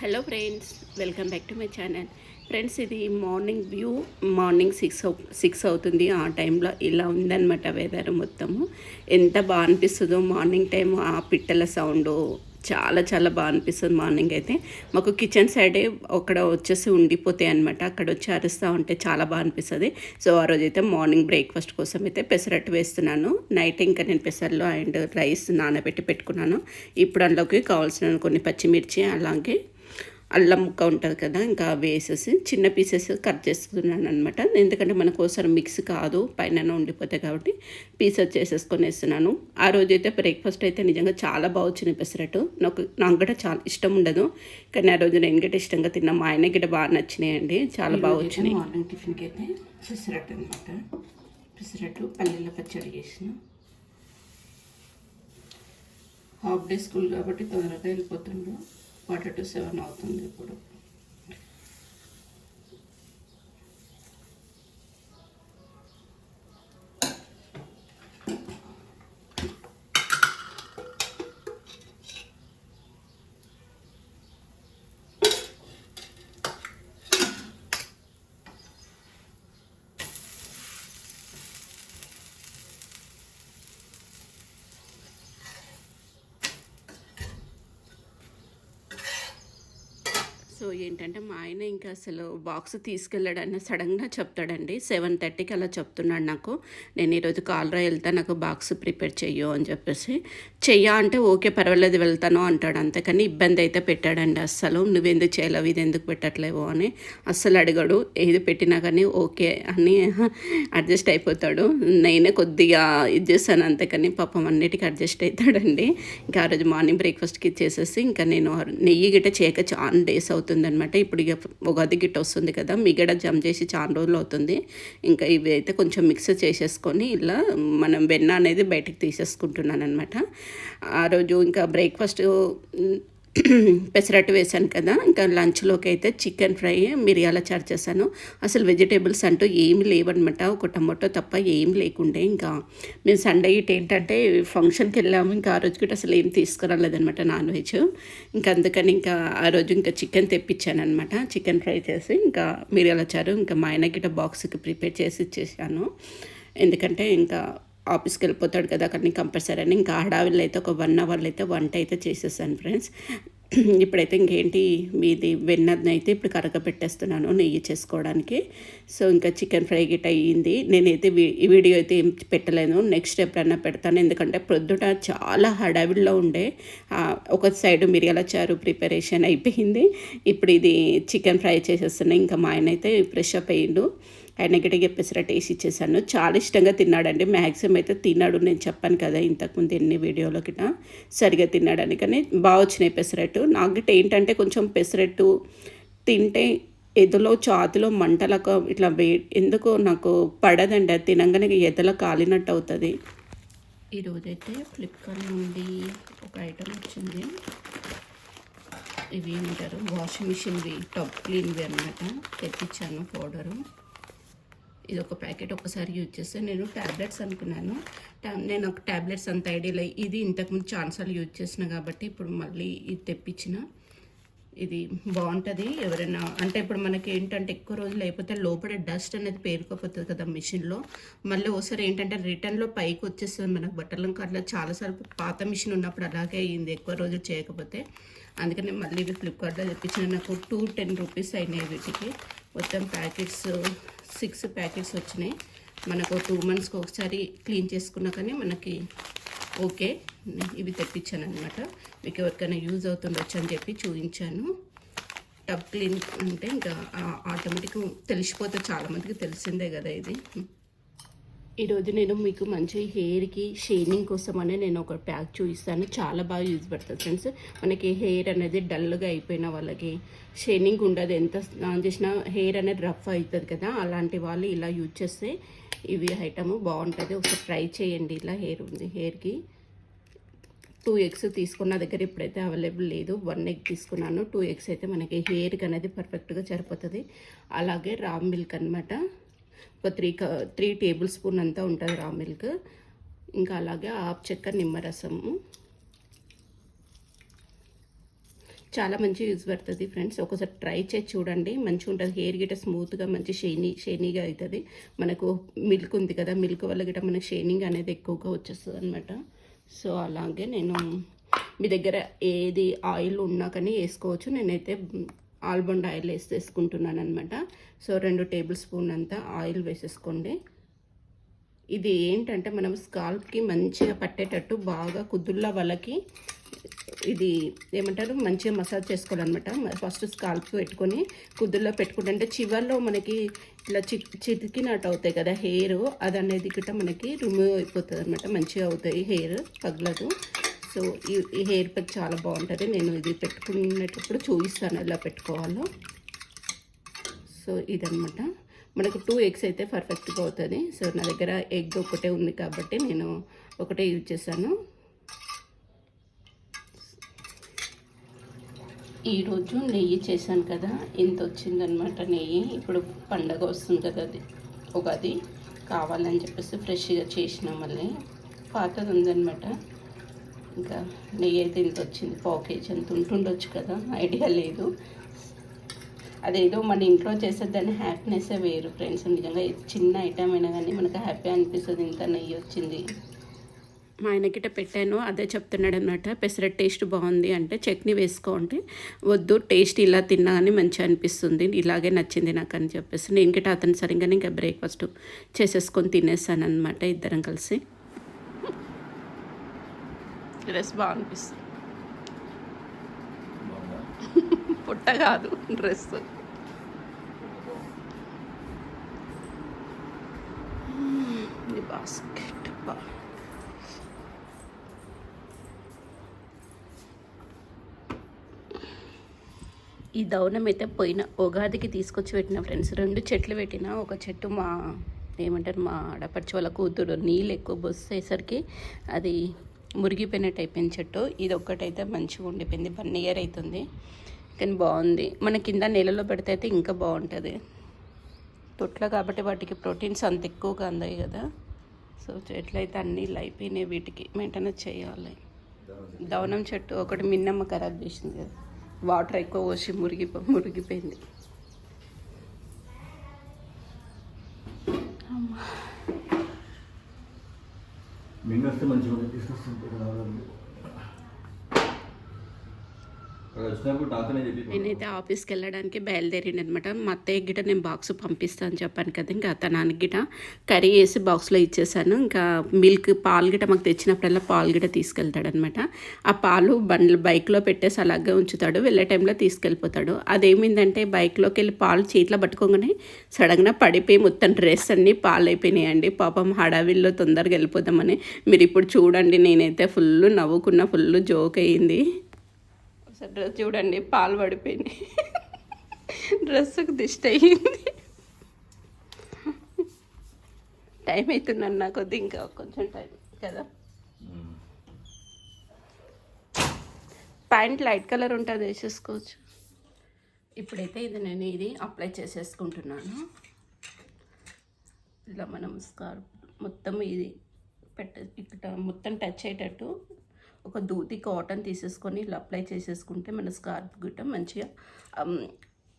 Hello friends, welcome back to my channel. Friends, ఇది morning view. Morning six అవుతుంది. ఆ టైంలో ఇలా ఉందన్నమాట వెదర్ మొత్తము. ఎంత బాగా అనిపిస్తుందో మార్నింగ్ టైం. ఆ పిట్టల సౌండు చాలా చాలా బాగా అనిపిస్తుంది. మార్నింగ్ అయితే మాకు కిచెన్ సైడే అక్కడ వచ్చేసి ఉండిపోతాయి అనమాట. అక్కడ వచ్చి అరుస్తూ ఉంటే చాలా బాగా అనిపిస్తుంది. సో ఆ రోజైతే మార్నింగ్ బ్రేక్ఫాస్ట్ కోసం అయితే పెసరట్టు వేస్తున్నాను. నైట్ ఇంకా నేను పెసర్లు అండ్ రైస్ నానబెట్టి పెట్టుకున్నాను. ఇప్పుడు అందులోకి కావాల్సిన కొన్ని పచ్చిమిర్చి, అలాగే అల్లం ముక్క ఉంటుంది కదా, ఇంకా వేసేసి చిన్న పీసెస్ కట్ చేస్తున్నాను అనమాట. ఎందుకంటే మన కోసం మిక్స్ కాదు, పైన ఉండిపోతాయి కాబట్టి పీసెస్ చేసేసుకొని వేస్తున్నాను. ఆ రోజైతే బ్రేక్ఫాస్ట్ అయితే నిజంగా చాలా బాగా వచ్చినాయి పెసరట్టు. నాకు కూడా చాలా ఇష్టం ఉండదు, కానీ ఆ రోజు నేను గిట్ట ఇష్టంగా తిన్నా. మా ఆయన గిట్ట బాగా నచ్చినాయండి, చాలా బాగా వచ్చినాయి. మార్నింగ్ టిఫిన్కి అయితే పెసరట్టు అనమాట. పెసరట్టు పల్లీల పచ్చడి చేసిన. హాఫ్ డే స్కూల్ కాబట్టి తొందరగా వెళ్ళిపోతుండ్రు. 4:45 అవుతుంది ఇప్పుడు. సో ఏంటంటే మా ఆయన ఇంకా అసలు బాక్స్ తీసుకెళ్ళాడని సడన్గా చెప్తాడండి. 7:30కి అలా చెప్తున్నాడు నాకు. నేను ఈరోజు కాలరా వెళ్తా, నాకు బాక్స్ ప్రిపేర్ చెయ్యు అని చెప్పేసి. చెయ్యా అంటే ఓకే పర్వాలేదు వెళ్తాను అంటాడు. అంతేకాని ఇబ్బంది అయితే పెట్టాడండి అస్సలు. నువ్వెందుకు చేయలేవు, ఇది ఎందుకు పెట్టట్లేవు అని అస్సలు అడిగాడు. ఏది పెట్టినా కానీ ఓకే అని అడ్జస్ట్ అయిపోతాడు. నేనే కొద్దిగా ఇది చేస్తాను అంతేకాని పాపం అన్నిటికీ అడ్జస్ట్ అవుతాడండి. ఇంకా ఆ రోజు మార్నింగ్ బ్రేక్ఫాస్ట్కి చేసేసి ఇంకా నేను నెయ్యి గిట్ట చేయక చాలా డేస్ అవుతుందన్నమాట. ఇప్పుడు ఇక ఉగాది గిట్ట వస్తుంది కదా, మిగడ జమ్ చేసి చాలా రోజులు అవుతుంది. ఇంకా ఇవి అయితే కొంచెం మిక్స్ చేసేసుకొని ఇలా మనం వెన్న అనేది బయటికి తీసేసుకుంటున్నాను అనమాట. ఆ రోజు ఇంకా బ్రేక్ఫాస్ట్ పెసరట్టు వేసాను కదా, ఇంకా లంచ్లోకి అయితే చికెన్ ఫ్రై, మిరియాల చారు చేశాను. అసలు వెజిటేబుల్స్ అంటూ ఏమి లేవన్నమాట, ఒక టమాటో తప్ప ఏం లేకుండే. ఇంకా మేము సండే ఇటు ఏంటంటే ఫంక్షన్కి వెళ్ళాము. ఇంకా ఆ రోజు కూడా అసలు ఏం తీసుకురాలేదనమాట నాన్ వెజ్. ఇంకా అందుకని ఇంకా ఆ రోజు ఇంకా చికెన్ తెప్పించాను అనమాట. చికెన్ ఫ్రై చేసి ఇంకా మిరియాల చారు ఇంకా మా ఆయన గిట్ట బాక్స్కి ప్రిపేర్ చేసి ఇచ్చేసాను. ఎందుకంటే ఇంకా ఆఫీస్కి వెళ్ళిపోతాడు కదా, అక్కడిని కంపల్సరీ అని ఇంకా హడావిల్లో అయితే ఒక 1 అవర్లో అయితే వంట అయితే చేసేసాను ఫ్రెండ్స్. ఇప్పుడైతే ఇంకేంటి మీది వెన్నది అయితే ఇప్పుడు కరగబెట్టేస్తున్నాను నెయ్యి చేసుకోవడానికి. సో ఇంకా చికెన్ ఫ్రై గిట్ అయ్యింది. నేనైతే ఈ వీడియో అయితే ఏం పెట్టలేను, నెక్స్ట్ ఎప్పుడైనా పెడతాను. ఎందుకంటే ప్రొద్దుట చాలా హడావిడిలో ఉండే. ఒక సైడ్ మిరియాల చారు ప్రిపరేషన్ అయిపోయింది, ఇప్పుడు ఇది చికెన్ ఫ్రై చేసేస్తున్నాయి. ఇంకా మా ఆయన అయితే ఫ్రెష్ అప్ అయ్యిండు. ఆయన గిటకి పెసరట్టు వేసి ఇచ్చేసాను. చాలా ఇష్టంగా తిన్నాడండి. మ్యాక్సిమం అయితే తిన్నాడు. నేను చెప్పాను కదా ఇంతకుముందు ఎన్ని వీడియోలో గిట సరిగా తిన్నాడని. కానీ బాగా వచ్చినాయి పెసరట్టు. నాకు గిట్ట ఏంటంటే కొంచెం పెసరట్టు తింటే ఎదలో ఛాతిలో మంటలకు ఇట్లా ఎందుకో నాకు పడదండి. అది తినంగానే ఎదలో కాలినట్టు అవుతుంది. ఈరోజైతే ఫ్లిప్కార్ట్ నుండి ఒక ఐటమ్ వచ్చింది. ఇవి ఏమంటారు, వాషింగ్ మిషన్వి టాప్ క్లీన్వి అనమాట. తెప్పించాను పౌడరు. ఇది ఒక ప్యాకెట్ ఒకసారి యూజ్ చేస్తే, నేను ట్యాబ్లెట్స్ అనుకున్నాను. నేను ఒక ట్యాబ్లెట్స్ అంత ఐడియా ఇది ఇంతకుముందు చాలాసార్లు యూజ్ చేసిన కాబట్టి ఇప్పుడు మళ్ళీ ఇది తెప్పించిన. ఇది బాగుంటుంది. ఎవరైనా అంటే ఇప్పుడు మనకి ఏంటంటే ఎక్కువ రోజులు అయిపోతే లోపల డస్ట్ అనేది పేరుకోపోతుంది కదా మిషన్లో. మళ్ళీ ఒకసారి ఏంటంటే రిటర్న్లో పైకి వచ్చేస్తుంది మనకు బట్టల అట్లా. చాలాసార్లు పాత మిషన్ ఉన్నప్పుడు అలాగే అయ్యింది ఎక్కువ రోజులు చేయకపోతే. అందుకని మళ్ళీ ఇవి ఫ్లిప్కార్ట్లో తెప్పించిన. నాకు 210 రూపీస్ అయినాయి వీటికి. మొత్తం ప్యాకెట్స్ 6 ప్యాకెట్స్ వచ్చినాయి. మనకు 2 మంత్స్కి ఒకసారి క్లీన్ చేసుకున్నా కానీ మనకి ఓకే. ఇవి తెప్పించాను అనమాట. మీకు ఎవరికైనా యూజ్ అవుతుండొచ్చు అని చెప్పి చూపించాను. టబ్ క్లీన్ అంటే ఇంకా ఆటోమేటిక్ తెలిసిపోతే చాలామందికి తెలిసిందే కదా ఇది. ఈరోజు నేను మీకు మంచి హెయిర్కి షైనింగ్ కోసం అనే నేను ఒక ప్యాక్ చూపిస్తాను. చాలా బాగా యూజ్ పడుతుంది ఫ్రెండ్స్. మనకి హెయిర్ అనేది డల్గా అయిపోయిన వాళ్ళకి షైనింగ్ ఉండదు, ఎంత స్నానం చేసినా హెయిర్ అనేది రఫ్ అవుతుంది కదా, అలాంటి వాళ్ళు ఇలా యూజ్ చేస్తే ఇవి ఐటమ్ బాగుంటుంది. ఒకసారి ట్రై చేయండి. ఇలా హెయిర్ ఉంది, హెయిర్కి 2 eggs తీసుకున్న దగ్గర ఇప్పుడైతే అవైలబుల్ లేదు. 1 egg తీసుకున్నాను. 2 eggs అయితే మనకి హెయిర్కి అనేది పర్ఫెక్ట్గా సరిపోతుంది. అలాగే రా మిల్క్ అనమాట, ఒక 3 టేబుల్ స్పూన్ అంతా ఉంటుంది రా మిల్క్. ఇంకా అలాగే ఆపు చెక్క నిమ్మరసము, చాలా మంచి యూజ్ పడుతుంది ఫ్రెండ్స్. ఒకసారి ట్రై చేసి చూడండి, మంచిగా ఉంటుంది. హెయిర్ గిట్ట స్మూత్గా మంచి షైనీగా అవుతుంది. మనకు మిల్క్ ఉంది కదా, మిల్క్ వల్ల గిట్ట మనకు షైనింగ్ అనేది ఎక్కువగా వచ్చేస్తుంది అనమాట. సో అలాగే నేను మీ దగ్గర ఏది ఆయిల్ ఉన్నా కానీ వేసుకోవచ్చు. నేనైతే ఆల్మండ్ ఆయిల్ వేసుకుంటున్నాను అనమాట. సో 2 టేబుల్ స్పూన్ అంతా ఆయిల్ వేసేసుకోండి. ఇది ఏంటంటే మనం స్కాల్ప్కి మంచిగా పట్టేటట్టు బాగా కుదుళ్ళ వాళ్ళకి ఇది ఏమంటారు మంచిగా మసాజ్ చేసుకోవాలన్నమాట. ఫస్ట్ స్కాల్ప్ పెట్టుకొని కుదుల్లో పెట్టుకుంటే చివర్లో మనకి ఇట్లా చితికినట్టు అవుతాయి కదా హెయిర్, అది అనేది గిట్ట మనకి రిమూవ్ అయిపోతుంది అనమాట. మంచిగా అవుతాయి, హెయిర్ పగలదు. సో ఈ హెయిర్ ప్యాక్ చాలా బాగుంటుంది. నేను ఇది పెట్టుకునేటప్పుడు చూపిస్తాను ఎలా పెట్టుకోవాలో. సో ఇదనమాట మనకు 2 ఎగ్స్ అయితే పర్ఫెక్ట్గా అవుతుంది. సో నా దగ్గర ఎగ్ ఒకటే ఉంది కాబట్టి నేను ఒకటే యూజ్ చేశాను. ఈరోజు నెయ్యి చేశాను కదా, ఇంత వచ్చిందనమాట నెయ్యి. ఇప్పుడు పండగ వస్తుంది కదా, అది ఉగాది కావాలని చెప్పేసి ఫ్రెష్గా చేసిన, మళ్ళీ పాతది ఉందనమాట. ఇంకా నెయ్యి అయితే ఇంత వచ్చింది. 1/4 కేజీ అంత ఉంటుండొచ్చు కదా, ఐడియా లేదు. అదేదో మన ఇంట్లో చేసే దాన్ని హ్యాపీనెస్సే వేరు ఫ్రెండ్స్. నిజంగా చిన్న ఐటమ్ అయినా కానీ మనకు హ్యాపీ అనిపిస్తుంది. ఇంత నెయ్యి వచ్చింది. మా ఆయనకిట పెట్టాను, అదే చెప్తున్నాడు అనమాట. పెసరట్ టేస్ట్ బాగుంది అంటే చట్నీ వేసుకోండి, వద్దు టేస్ట్ ఇలా తిన్నా కానీ మంచిగా అనిపిస్తుంది, ఇలాగే నచ్చింది నాకు అని చెప్పేసి నేను గిట్ట అతను సరిగ్గానే ఇంకా బ్రేక్ఫాస్ట్ చేసేసుకొని తినేసాను అనమాట. ఇద్దరం కలిసి డ్రెస్ బాగా అనిపిస్తుంది. పుట్ట కాదు డ్రెస్. బాస్కెట్ బాల్ ఈ దౌనం అయితే పోయిన ఉగాదికి తీసుకొచ్చి పెట్టిన ఫ్రెండ్స్. 2 చెట్లు పెట్టిన. ఒక చెట్టు మా ఏమంటారు మా ఆడపడిచి వాళ్ళ కూతురు నీళ్ళు ఎక్కువ పోసేసరికి అది మురిగిపోయినట్టు అయిపోయింది చెట్టు. ఇది ఒక్కటైతే మంచిగా ఉండిపోయింది. 1 ఇయర్ అవుతుంది కానీ బాగుంది. మన కింద నీళ్ళలో పెడితే అయితే ఇంకా బాగుంటుంది. తొట్ల కాబట్టి వాటికి ప్రోటీన్స్ అంత ఎక్కువగా అందాయి కదా. సో చెట్లు అయితే అన్నీ ఇలా అయిపోయినాయి, వీటికి మెయింటెనెన్స్ చేయాలి. దవనం చెట్టు ఒకటి మిన్నమ్మ ఖరాబ్ చేసింది కదా, వాటర్ ఎక్కువ పోసి మురిగిపోయింది. నేనైతే ఆఫీస్కి వెళ్ళడానికి బయలుదేరింది అనమాట. మా అత్తయ్య గిట నేను బాక్స్ పంపిస్తాను చెప్పాను కదా, ఇంకా అతనానికి గిట కర్రీ వేసి బాక్స్లో ఇచ్చేసాను. ఇంకా పాలు గిట మాకు తెచ్చినప్పుడల్లా పాలు గిట తీసుకెళ్తాడనమాట. ఆ పాలు బైక్లో పెట్టేసి అలాగే ఉంచుతాడు, వెళ్ళే టైంలో తీసుకెళ్ళిపోతాడు. అదేమైందంటే బైక్లోకి వెళ్ళి పాలు చేతిలో పట్టుకోగానే సడన్గా పడిపోయి మొత్తం డ్రెస్ అన్నీ పాలు అయిపోయినాయండి. పాపం హడావిల్లో తొందరగా వెళ్ళిపోదామని. మీరు ఇప్పుడు చూడండి, నేనైతే ఫుల్ నవ్వుకున్న, ఫుల్ జోక్ అయ్యింది. డ్రెస్ చూడండి పాలు పడిపోయినాయి, డ్రెస్సుకు దిష్టి అయ్యింది. టైం అవుతుందండి నాకు, కొద్ది ఇంకా కొంచెం టైం కదా. ప్యాంట్ లైట్ కలర్ ఉంటుంది, వేసేసుకోవచ్చు. ఇప్పుడైతే నేను ఇది అప్లై చేసేసుకుంటున్నాను. ఇలా మనం స్కార్ఫ్ మొత్తం ఇది ఇక్కడ మొత్తం టచ్ అయ్యేటట్టు ఒక దూతి కాటన్ తీసేసుకొని ఇలా అప్లై చేసేసుకుంటే మన స్కార్ఫ్ గిట్ట మంచిగా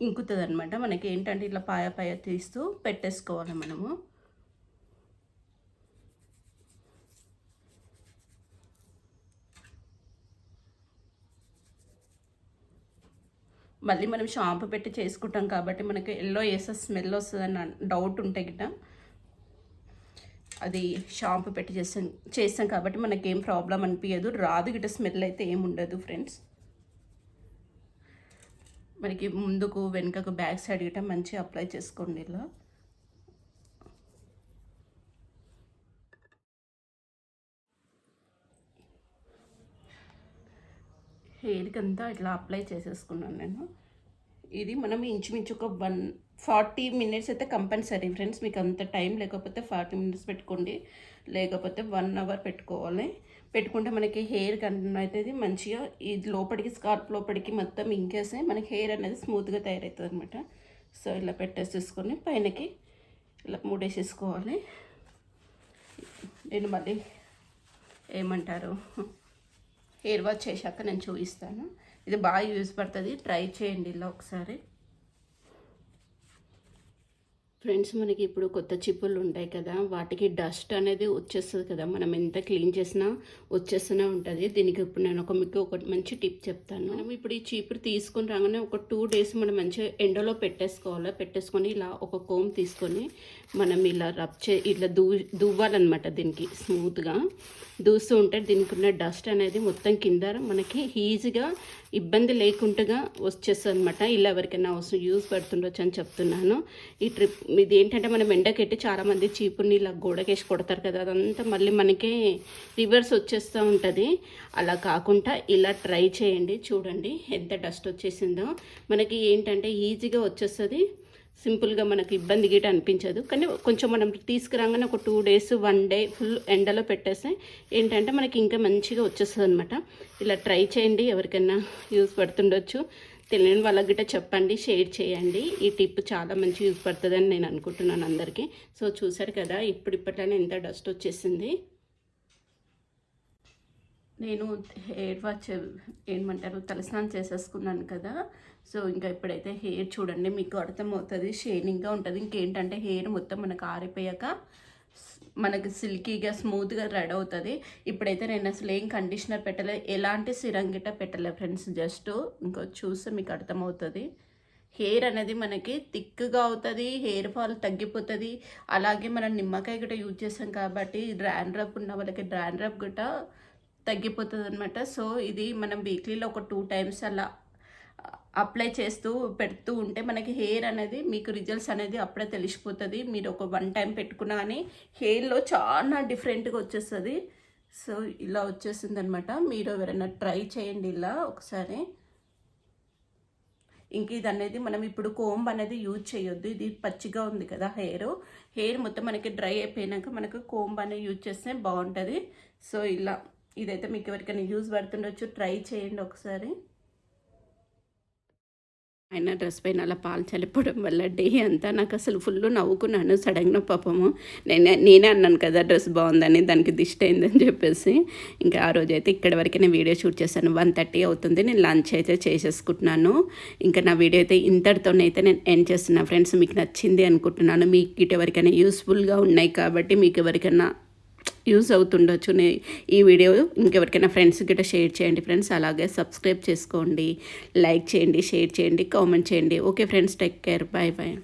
ఇంకుతుంది అనమాట. మనకి ఏంటంటే ఇట్లా పాయ తీస్తూ పెట్టేసుకోవాలి మనము. మళ్ళీ మనం షాంపూ పెట్టి చేసుకుంటాం కాబట్టి మనకి ఎల్లో వేసే స్మెల్ వస్తుందని డౌట్ ఉంటే గిట్ట అది షాంపూ పెట్టి చేస్తాం కాబట్టి మనకేం ప్రాబ్లం అనిపించదు, రాదు గిట్ట స్మెల్ అయితే ఏముండదు ఫ్రెండ్స్. మనకి ముందుకు వెనుకకు బ్యాక్ సైడ్ గిట్ట మంచిగా అప్లై చేసుకోండి. ఇలా హెయిర్కి అంతా ఇట్లా అప్లై చేసేసుకున్నాను నేను. ఇది మనం ఇంచుమించు ఒక 40 మినిట్స్ అయితే కంపల్సరీ ఫ్రెండ్స్. మీకు అంత టైం లేకపోతే 40 మినిట్స్ పెట్టుకోండి, లేకపోతే 1 అవర్ పెట్టుకోవాలి. పెట్టుకుంటే మనకి హెయిర్ కంటిన్యూ అవుతుంది మంచిగా. ఇది లోపలికి స్కార్ఫ్ లోపలికి మొత్తం ఇంకేస్తే మనకి హెయిర్ అనేది స్మూత్గా తయారవుతుంది అనమాట. సో ఇలా పెట్టేసేసుకొని పైనకి ఇలా మూడేసేసుకోవాలి. నేను మళ్ళీ ఏమంటారు హెయిర్ వాష్ చేశాక నేను చూపిస్తాను. ఇది బాగా యూజ్ పడుతుంది, ట్రై చేయండి ఇలా ఒకసారి. ఫ్రెండ్స్, మనకి ఇప్పుడు కొత్త చిప్పులు ఉంటాయి కదా, వాటికి డస్ట్ అనేది వచ్చేస్తుంది కదా, మనం ఎంత క్లీన్ చేసినా వచ్చేస్తూనే ఉంటుంది. దీనికి ఇప్పుడు నేను మీకు ఒక మంచి టిప్ చెప్తాను. మనం ఇప్పుడు ఈ చీపురు తీసుకుని రాగానే ఒక 2 days మనం మంచిగా ఎండలో పెట్టేసుకోవాలి. పెట్టేసుకొని ఇలా ఒక కోమ్ తీసుకొని మనం ఇలా ఇట్లా దువ్వాలన్నమాట. దీనికి స్మూత్గా దూస్తూ ఉంటే దీనికి ఉన్న డస్ట్ అనేది మొత్తం కింద మనకి ఈజీగా ఇబ్బంది లేకుండా వచ్చేస్తుంది అనమాట. ఇలా ఎవరికైనా అవసరం యూజ్ పడుతుండొచ్చు అని చెప్తున్నాను. ఈ ట్రిప్ ఇది ఏంటంటే మనం ఎండకెట్టి చాలామంది చీపుర్ని ఇలా గోడకేసి కొడతారు కదా, అదంతా మళ్ళీ మనకి రివర్స్ వచ్చేస్తూ ఉంటుంది. అలా కాకుండా ఇలా ట్రై చేయండి, చూడండి ఎంత డస్ట్ వచ్చేసిందో. మనకి ఏంటంటే ఈజీగా వచ్చేస్తుంది, సింపుల్గా మనకు ఇబ్బంది గీట అనిపించదు. కానీ కొంచెం మనం తీసుకురాగానే ఒక 2 days 1 day ఫుల్ ఎండలో పెట్టేస్తే ఏంటంటే మనకి ఇంకా మంచిగా వచ్చేస్తుంది అనమాట. ఇలా ట్రై చేయండి, ఎవరికైనా యూజ్ పడుతుండొచ్చు. తెలియని వాళ్ళకి గిట్ట చెప్పండి, షేర్ చేయండి. ఈ టిప్ చాలా మంచి యూజ్ పడుతుందని నేను అనుకుంటున్నాను అందరికీ. సో చూసారు కదా, ఇప్పట్లోనే ఎంత డస్ట్ వచ్చేసింది. నేను హెయిర్ వాష్ ఏమంటారు తలస్నానం చేసేసుకున్నాను కదా. సో ఇంకా ఇప్పుడైతే హెయిర్ చూడండి, మీకు అర్థమవుతుంది, షైనింగ్గా ఉంటుంది. ఇంకేంటంటే హెయిర్ మొత్తం మనకు ఆరిపోయాక మనకి సిల్కీగా స్మూత్గా రెడీ అవుతుంది. ఇప్పుడైతే నేను అసలు ఏం కండిషనర్ పెట్టలేదు, ఎలాంటి సిరం గిట్ట పెట్టలేదు ఫ్రెండ్స్. జస్ట్ ఇంకో చూస్తే మీకు అర్థమవుతుంది. హెయిర్ అనేది మనకి థిక్గా అవుతుంది, హెయిర్ ఫాల్ తగ్గిపోతుంది. అలాగే మనం నిమ్మకాయ గిట్ట యూజ్ చేస్తాం కాబట్టి డ్రాండ్రఫ్ ఉన్న వాళ్ళకి డ్రాండ్రఫ్ గిట్ట తగ్గిపోతుంది అనమాట. సో ఇది మనం వీక్లీలో ఒక 2 times అలా అప్లై చేస్తూ పెడుతూ ఉంటే మనకి హెయిర్ అనేది మీకు రిజల్ట్స్ అనేది అప్పుడే తెలిసిపోతుంది. మీరు ఒక 1 time పెట్టుకున్నా కానీ హెయిర్లో చాలా డిఫరెంట్గా వచ్చేస్తుంది. సో ఇలా వచ్చేసింది అనమాట. మీరు ఎవరైనా ట్రై చేయండి ఇలా ఒకసారి. ఇంక ఇది అనేది మనం ఇప్పుడు కోంబ్ అనేది యూజ్ చేయొద్దు, ఇది పచ్చిగా ఉంది కదా హెయిర్ మొత్తం మనకి డ్రై అయిపోయినాక మనకు కోంబ్ అనేది యూజ్ చేస్తే బాగుంటుంది. సో ఇలా ఇదైతే మీకు ఎవరికైనా యూజ్ పడుతుండొచ్చు, ట్రై చేయండి ఒకసారి. అయినా డ్రెస్ పైన అలా పాలు చల్లిపోవడం వల్ల డే అంతా నాకు అసలు ఫుల్ నవ్వుకున్నాను. సడన్గా పాపము నేనే అన్నాను కదా డ్రెస్ బాగుందని, దానికి దిష్టి అయిందని చెప్పేసి. ఇంకా ఆ రోజు అయితే ఇక్కడి వరకు నేను వీడియో షూట్ చేశాను. 1:30 అవుతుంది. నేను లంచ్ అయితే చేసేసుకుంటున్నాను. ఇంకా నా వీడియో అయితే ఇంతటితోనైతే నేను ఎండ్ చేస్తున్నాను ఫ్రెండ్స్. మీకు నచ్చింది అనుకుంటున్నాను. మీకు ఇటు ఎవరికైనా యూస్ఫుల్గా ఉన్నాయి కాబట్టి మీకు ఎవరికైనా యూజ్ అవుతుండొచ్చు ఈ వీడియో. ఇంకెవరికైనా ఫ్రెండ్స్ గిట్ట షేర్ చేయండి ఫ్రెండ్స్. అలాగే సబ్స్క్రైబ్ చేసుకోండి, లైక్ చేయండి, షేర్ చేయండి, కామెంట్ చేయండి. Okay friends, take care, bye bye.